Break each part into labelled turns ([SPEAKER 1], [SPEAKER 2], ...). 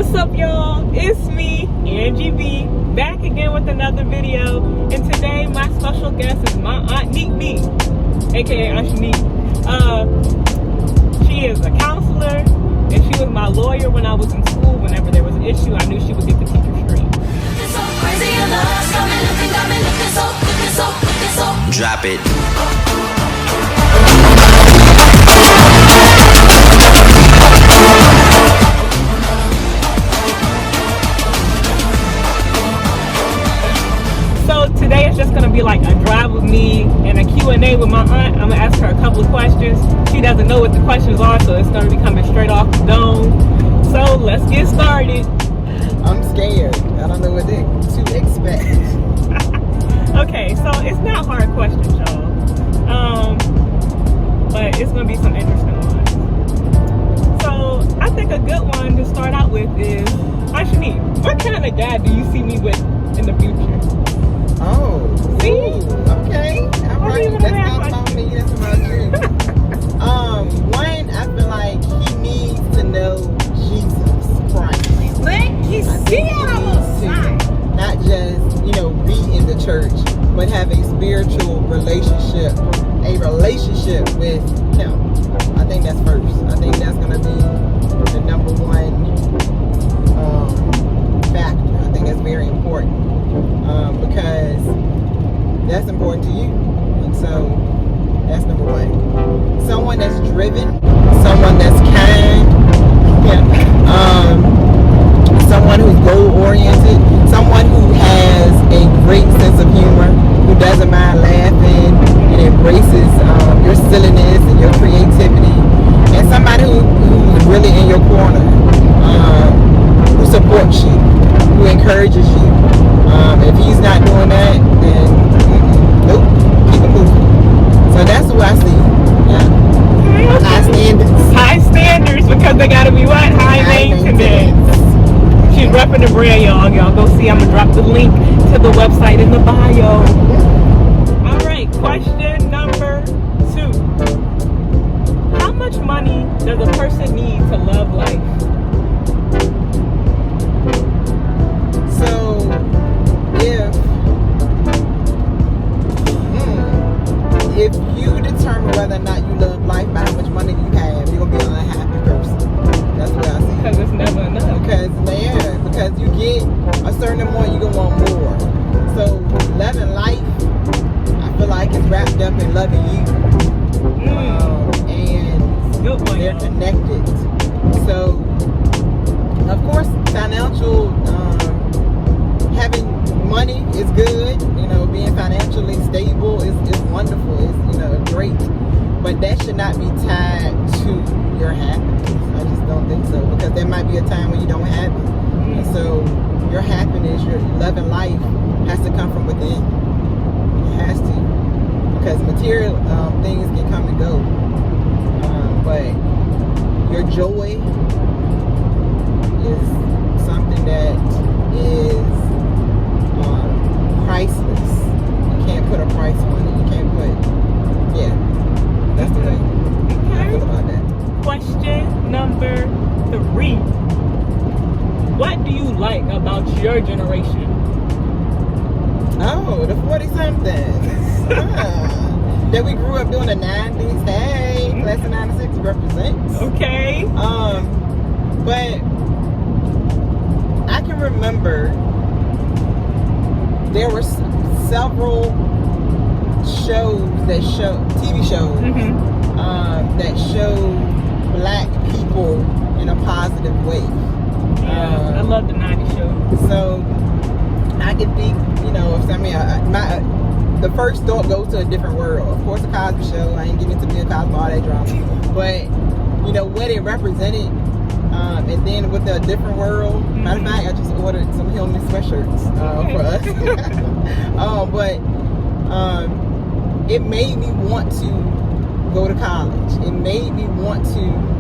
[SPEAKER 1] What's up, y'all? It's me, Angie B, back again with another video. And today, my special guest is my Aunt Neat B, aka Aunt Shanique. She is a counselor, and she was my lawyer when I was in school. Whenever there was an issue, I knew she would get the teacher straight.
[SPEAKER 2] Drop it.
[SPEAKER 1] So today it's just going to be like a drive with me and a Q&A with my aunt. I'm going to ask her a couple of questions. She doesn't know what the questions are, so it's going to be coming straight off the dome. So let's get started.
[SPEAKER 3] I'm scared. I don't know what to expect.
[SPEAKER 1] Okay, so it's not hard questions, y'all. But it's going to be some interesting ones. So I think a good one to start out with is, Shanique, what kind of guy do you see me with in the future?
[SPEAKER 3] Oh,
[SPEAKER 1] see?
[SPEAKER 3] Okay. All right. That's not about me. That's about you. One, I feel like he needs to know Jesus Christ. Not just, be in the church, but have a spiritual relationship, with him. I think that's first. I think that's going to be the number one factor. I think that's very important because that's important to you. And so that's number one. Someone that's driven, someone that's kind, someone who's goal-oriented, someone who has a great sense of humor, who doesn't mind laughing and embraces your silliness and your creativity, and somebody who's really in your corner, who supports you, who encourages you. If he's not doing that, then nope, keep it moving. So that's who I see. Yeah. High standards.
[SPEAKER 1] High standards, because they gotta be what? High maintenance. She's repping the brand, y'all. Y'all go see. I'm gonna drop the link to the website in the bio. Alright, question number 2. How much money does a person need to love life?
[SPEAKER 3] So if you determine whether or not you love life by how much money you have, you're gonna be an unhappy person. That's what I see.
[SPEAKER 1] Because it's never enough.
[SPEAKER 3] Because you get a certain amount, you're gonna want more. So loving life, I feel like it's wrapped up in loving you. And
[SPEAKER 1] good one,
[SPEAKER 3] they're connected. So of course, financial having money is good. Being financially stable is wonderful. It's great, but that should not be tied to your happiness. I just don't think so, because there might be a time when you don't have it, and so your happiness, your loving life, has to come from within. It has to, because material things can come and go, but your joy is something that is priceless. You can't put a price on it. You can't put, that's the thing. I feel about that.
[SPEAKER 1] Question number 3. What do you like about your generation?
[SPEAKER 3] Oh, the 40-somethings. That we grew up during the 90s. Hey, class of 96 represents.
[SPEAKER 1] Okay.
[SPEAKER 3] But I can remember there were several TV shows that show black people in a positive way.
[SPEAKER 1] Yeah, I love the 90s shows.
[SPEAKER 3] So I can think, the first thought goes to a different world. Of course, the Cosby Show. I ain't getting to Bill Cosby, all that drama. But what it represented, and then with a different world. Matter of fact, I just ordered some Hillman sweatshirts for us. But it made me want to go to college. It made me want to,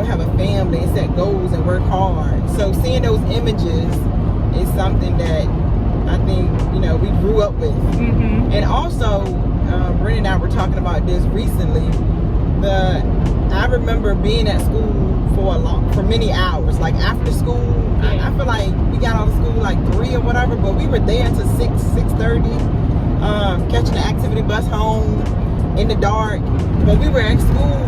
[SPEAKER 3] have a family and set goals and work hard. So seeing those images is something that I think, we grew up with. And also, Brenda and I were talking about this recently. I remember being at school for many hours. Like after school, I feel like we got out of school like 3 or whatever, but we were there until 6:30, catching the activity bus home in the dark. But we were at school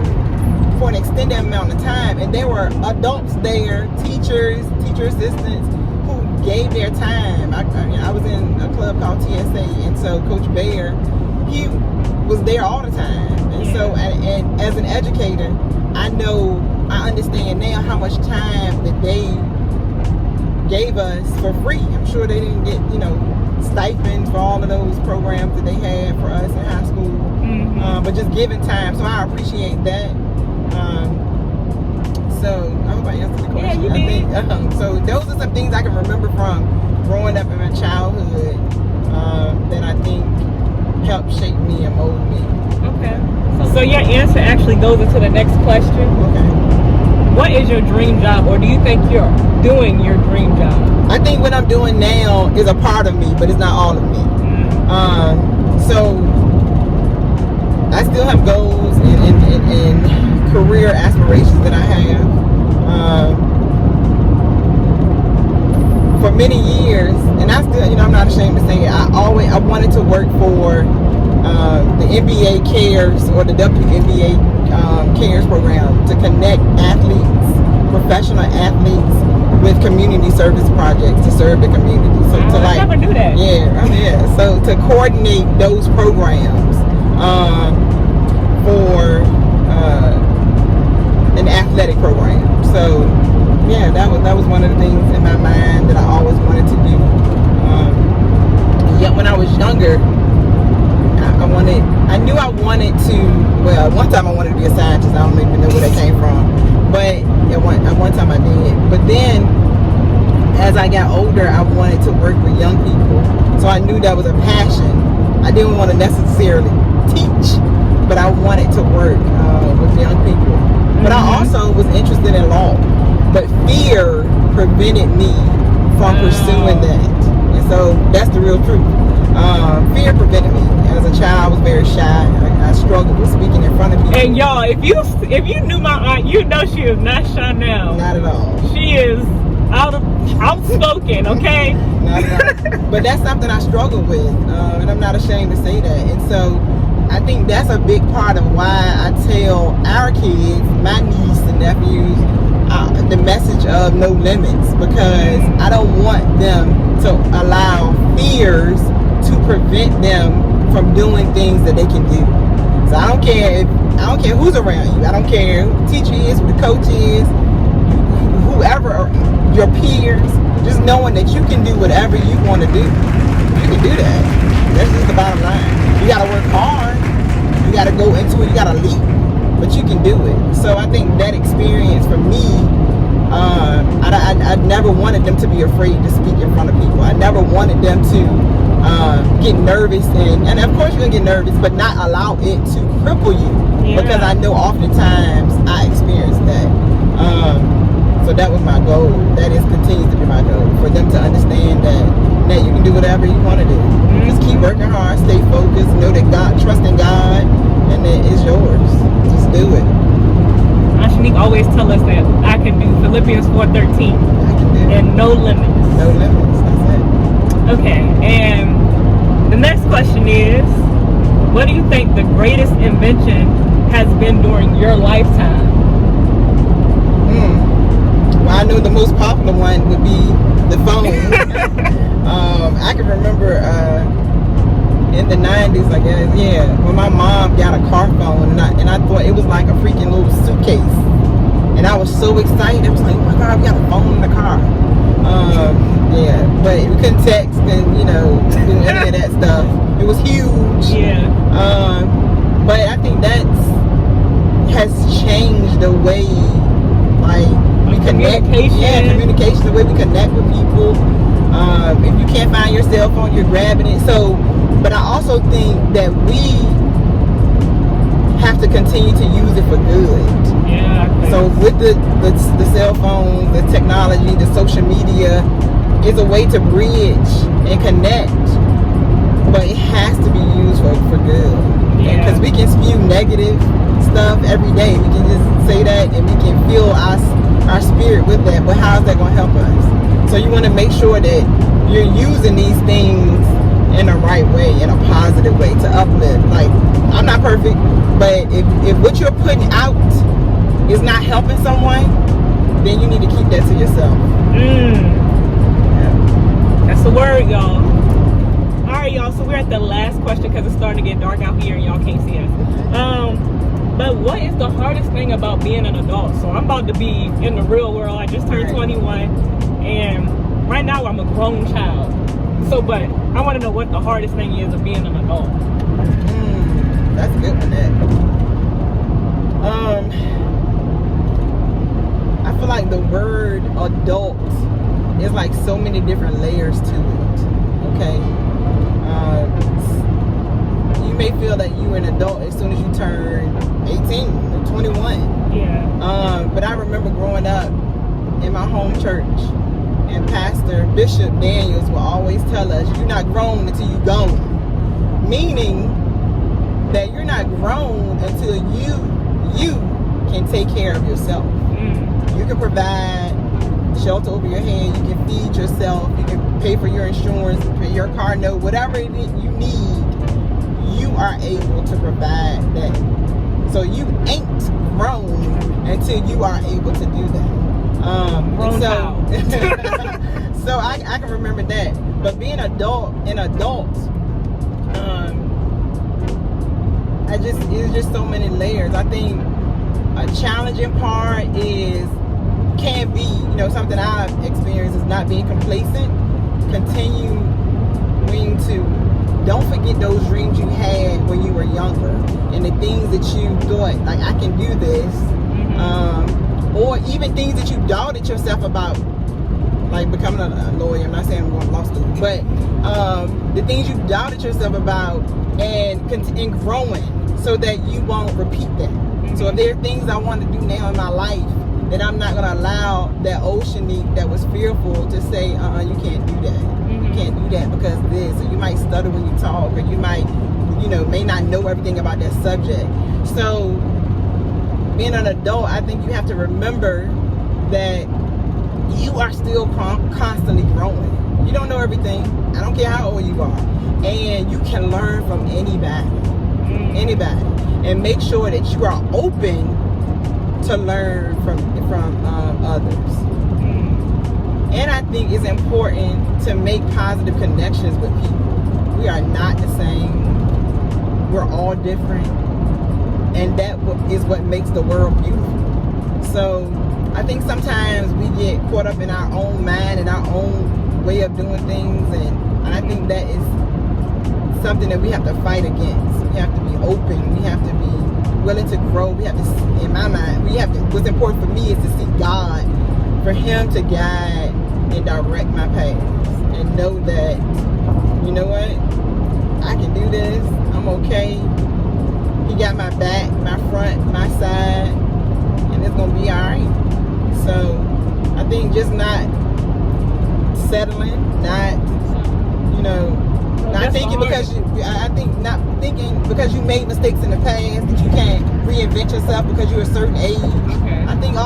[SPEAKER 3] for an extended amount of time, and there were adults there, teachers, teacher assistants, who gave their time. I was in a club called TSA, and so Coach Baer, he was there all the time. And so, and as an educator, I understand now how much time that they gave us for free. I'm sure they didn't get, stipends for all of those programs that they had for us in high school, but just giving time. So I appreciate that. So I hope I answered the question.
[SPEAKER 1] Yeah, you did.
[SPEAKER 3] I think, so those are some things I can remember from growing up in my childhood that I think helped shape me and mold me.
[SPEAKER 1] Okay. So your answer actually goes into the next question.
[SPEAKER 3] Okay.
[SPEAKER 1] What is your dream job, or do you think you're doing your dream job?
[SPEAKER 3] I think what I'm doing now is a part of me, but it's not all of me. So I still have goals and career aspirations that I have. For many years, and I still, I'm not ashamed to say it, I wanted to work for the NBA Cares or the WNBA Cares program to connect athletes, professional athletes, with community service projects to serve the community. So
[SPEAKER 1] I never knew that.
[SPEAKER 3] Yeah. So to coordinate those programs for an athletic program. So yeah, that was one of the things in my mind that I always wanted to do. Yet when I was younger, I knew I wanted to. Well, one time I wanted to be a scientist. I don't even know where that came from, but at one time I did. But then, as I got older, I wanted to work with young people. So I knew that was a passion. I didn't want to necessarily teach, but I wanted to work with young people. But I also was interested in law. But fear prevented me from pursuing that. And so that's the real truth. Fear prevented me. As a child, I was very shy. I struggled with speaking in front of people.
[SPEAKER 1] And y'all, if you knew my aunt, you know she is not shy now.
[SPEAKER 3] Not at all.
[SPEAKER 1] She is outspoken, okay?
[SPEAKER 3] Not at all. But that's something I struggle with, and I'm not ashamed to say that. And so I think that's a big part of why I tell our kids, my niece and nephews, the message of no limits, because I don't want them to allow fears to prevent them from doing things that they can do. So I don't care who's around you. I don't care who the teacher is, who the coach is, whoever, your peers. Just knowing that you can do whatever you want to do. You can do that. That's just the bottom line. You got to work hard. You got to go into it. You got to leap. But you can do it. So I think that experience for me, I never wanted them to be afraid to speak in front of people. I never wanted them to get nervous, and of course you're gonna get nervous, but not allow it to cripple you, because I know oftentimes I experienced that. So that was my goal. That continues to be my goal, for them to understand that you can do whatever you want to do. Just keep working hard, stay focused, know that trust in God, and that it's yours. Just do it.
[SPEAKER 1] Ashanique always tell us that I can do Philippians 4:13.
[SPEAKER 3] I can do it.
[SPEAKER 1] And no limits.
[SPEAKER 3] No limits. That's it.
[SPEAKER 1] Okay, and the next question is, what do you think the greatest invention has been during your lifetime?
[SPEAKER 3] Well, I know the most popular one would be the phone. I can remember in the 90s, I guess, when my mom got a car phone, and I thought it was like a freaking little suitcase. And I was so excited. I was like, oh my God, we got a phone in the car. But we couldn't text and, do any of that stuff. It was huge.
[SPEAKER 1] Yeah.
[SPEAKER 3] But I think that has changed the way, we connect. Communication, the way we connect with people. If you can't find your cell phone, you're grabbing it. So, but I also think that we have to continue to use it for good.
[SPEAKER 1] Yeah.
[SPEAKER 3] So with the cell phone, the technology, the social media, is a way to bridge and connect, but it has to be used for good.
[SPEAKER 1] Yeah.
[SPEAKER 3] Because we can spew negative stuff every day. We can just say that and we can feel our spirit with that. But how's that going to help us? So you want to make sure that you're using these things in a right way, in a positive way to uplift. Like, I'm not perfect, but if what you're putting out is not helping someone, then you need to keep that to yourself. Yeah.
[SPEAKER 1] That's the word, y'all. All right, y'all. So we're at the last question because it's starting to get dark out here and y'all can't see us. But what is the hardest thing about being an adult? So I'm about to be in the real world. I just turned 21, and right now I'm a grown child. So, but I want to know what the hardest thing is of being an adult.
[SPEAKER 3] That's a good one. That. I feel like the word adult is like so many different layers to it. Okay. You may feel that you're an adult as soon as you turn 18 or 21.
[SPEAKER 1] Yeah.
[SPEAKER 3] But I remember growing up in my home church, and Pastor Bishop Daniels will always tell us, you're not grown until you're gone. Meaning that you're not grown until you can take care of yourself. You can provide shelter over your head, you can feed yourself, you can pay for your insurance, pay your car note, whatever it is you need, you are able to provide that. So you ain't grown until you are able to do that. So I can remember that. But being an adult, it's just so many layers. I think a challenging part can be, something I've experienced is not being complacent. Continuing to, don't forget those dreams you had when you were younger and the things that you thought, like, I can do this. Or even things that you doubted yourself about, like becoming a lawyer. I'm not saying I'm going to law school, but the things you doubted yourself about and growing so that you won't repeat that. So if there are things I want to do now in my life, then I'm not going to allow that Oceanique that was fearful to say, you can't do that. You can't do that because of this. Or you might stutter when you talk, or you might, may not know everything about that subject. So being an adult, I think you have to remember that you are still constantly growing. You don't know everything. I don't care how old you are. And you can learn from anybody. And make sure that you are open to learn from others. And I think it's important to make positive connections with people. We are not the same. We're all different. And that is what makes the world beautiful. So I think sometimes we get caught up in our own mind and our own way of doing things, and I think that is something that we have to fight against. We have to be open. We have to be willing to grow. We have to, in my mind, what's important for me is to seek God, for Him to guide and direct my paths, and know that, you know what, I can do this. I'm okay. He got my back, my front, my side, and it's gonna be all right. So I think just not settling, not thinking because you made mistakes in the past that you can't reinvent yourself because you're a certain age.
[SPEAKER 1] Okay.
[SPEAKER 3] I think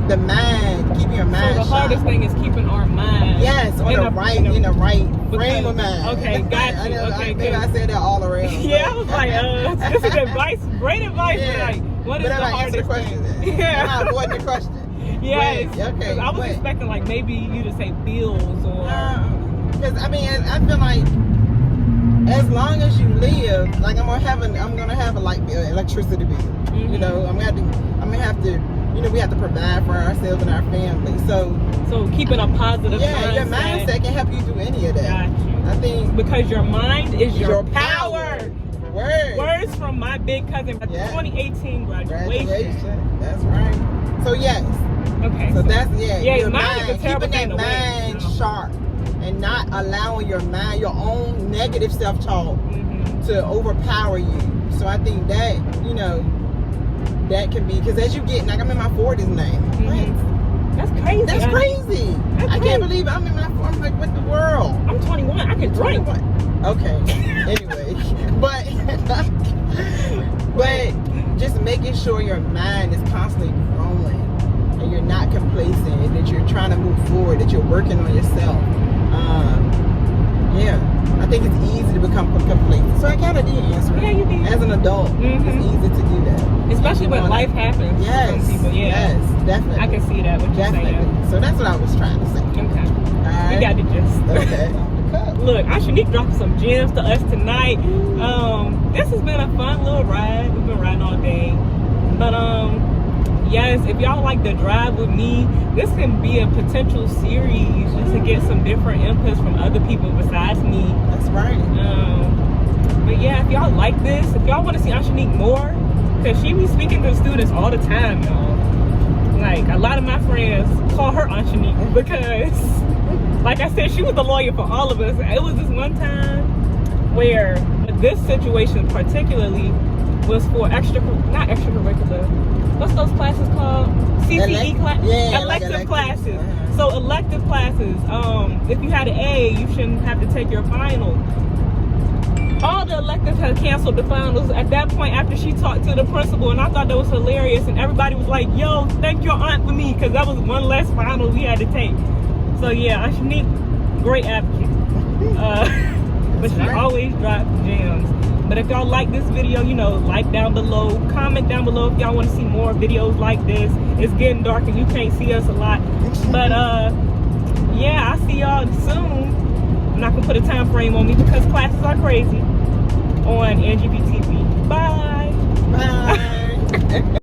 [SPEAKER 3] the mind, keeping your mind.
[SPEAKER 1] So the hardest thing is keeping our mind.
[SPEAKER 3] Yes, in the right frame of mind.
[SPEAKER 1] Okay, got you.
[SPEAKER 3] Maybe I said that all around.
[SPEAKER 1] Yeah, I was like, this is advice, great advice. Yeah. But like, what is the hardest thing? Yeah.
[SPEAKER 3] I avoided the question.
[SPEAKER 1] Yes.
[SPEAKER 3] Okay.
[SPEAKER 1] I was expecting like maybe you to say bills or.
[SPEAKER 3] Because I feel like as long as you live, like I'm gonna have a light bill, electricity bill. I'm gonna have to. We have to provide for ourselves and our family. So
[SPEAKER 1] keeping a positive mindset.
[SPEAKER 3] Your mindset can help you do any of that.
[SPEAKER 1] Got you.
[SPEAKER 3] I think
[SPEAKER 1] because your mind is your power.
[SPEAKER 3] Words
[SPEAKER 1] from my big cousin. 2018
[SPEAKER 3] graduation. That's right. So yes.
[SPEAKER 1] Okay.
[SPEAKER 3] So that's your
[SPEAKER 1] mind is a terrible
[SPEAKER 3] keeping that mind sharp and not allowing your own negative self-talk to overpower you. So I think that that can be, because as you get, like I'm in my 40s now.
[SPEAKER 1] That's crazy.
[SPEAKER 3] That's crazy. I can't believe it. I'm in my 40s. I'm like, what the world?
[SPEAKER 1] I'm 21. I can drink.
[SPEAKER 3] Okay. Anyway, but just making sure your mind is constantly growing and you're not complacent, and that you're trying to move forward, that you're working on yourself. Yeah, I think it's easy to become complacent. So I kind of did answer it.
[SPEAKER 1] Yeah, you did.
[SPEAKER 3] As an adult, it's easy to do that.
[SPEAKER 1] Especially when life happens.
[SPEAKER 3] Yes.
[SPEAKER 1] For some people, yeah.
[SPEAKER 3] Yes, definitely.
[SPEAKER 1] I can see that, what you're
[SPEAKER 3] Definitely.
[SPEAKER 1] saying.
[SPEAKER 3] So that's what I was trying to say.
[SPEAKER 1] Okay.
[SPEAKER 3] All right.
[SPEAKER 1] We got the gist.
[SPEAKER 3] Okay. Off the cuff.
[SPEAKER 1] Look, Ashanique dropped some gems to us tonight. This has been a fun little ride. We've been riding all day. But yes, if y'all like the drive with me, this can be a potential series just to get some different inputs from other people besides me.
[SPEAKER 3] That's right.
[SPEAKER 1] But yeah, if y'all like this, if y'all want to see Ashanique more, because she be speaking to students all the time, y'all. Like, a lot of my friends call her Ashanique because, like I said, she was the lawyer for all of us. It was this one time where this situation particularly was for not extracurricular. What's those classes called? CCE classes?
[SPEAKER 3] Yeah,
[SPEAKER 1] elective classes.
[SPEAKER 3] Uh-huh.
[SPEAKER 1] So elective classes, if you had an A, you shouldn't have to take your final. All the electives had canceled the finals at that point after she talked to the principal, and I thought that was hilarious, and everybody was like, yo, thank your aunt for me, because that was one less final we had to take. So yeah, Ashanique, great advocate. But she always drops gems. But if y'all like this video, you know, like down below, comment down below if y'all want to see more videos like this. It's getting dark and you can't see us a lot. But yeah, I'll see y'all soon. I'm not gonna put a time frame on me because classes are crazy on NGP TV. Bye.
[SPEAKER 3] Bye.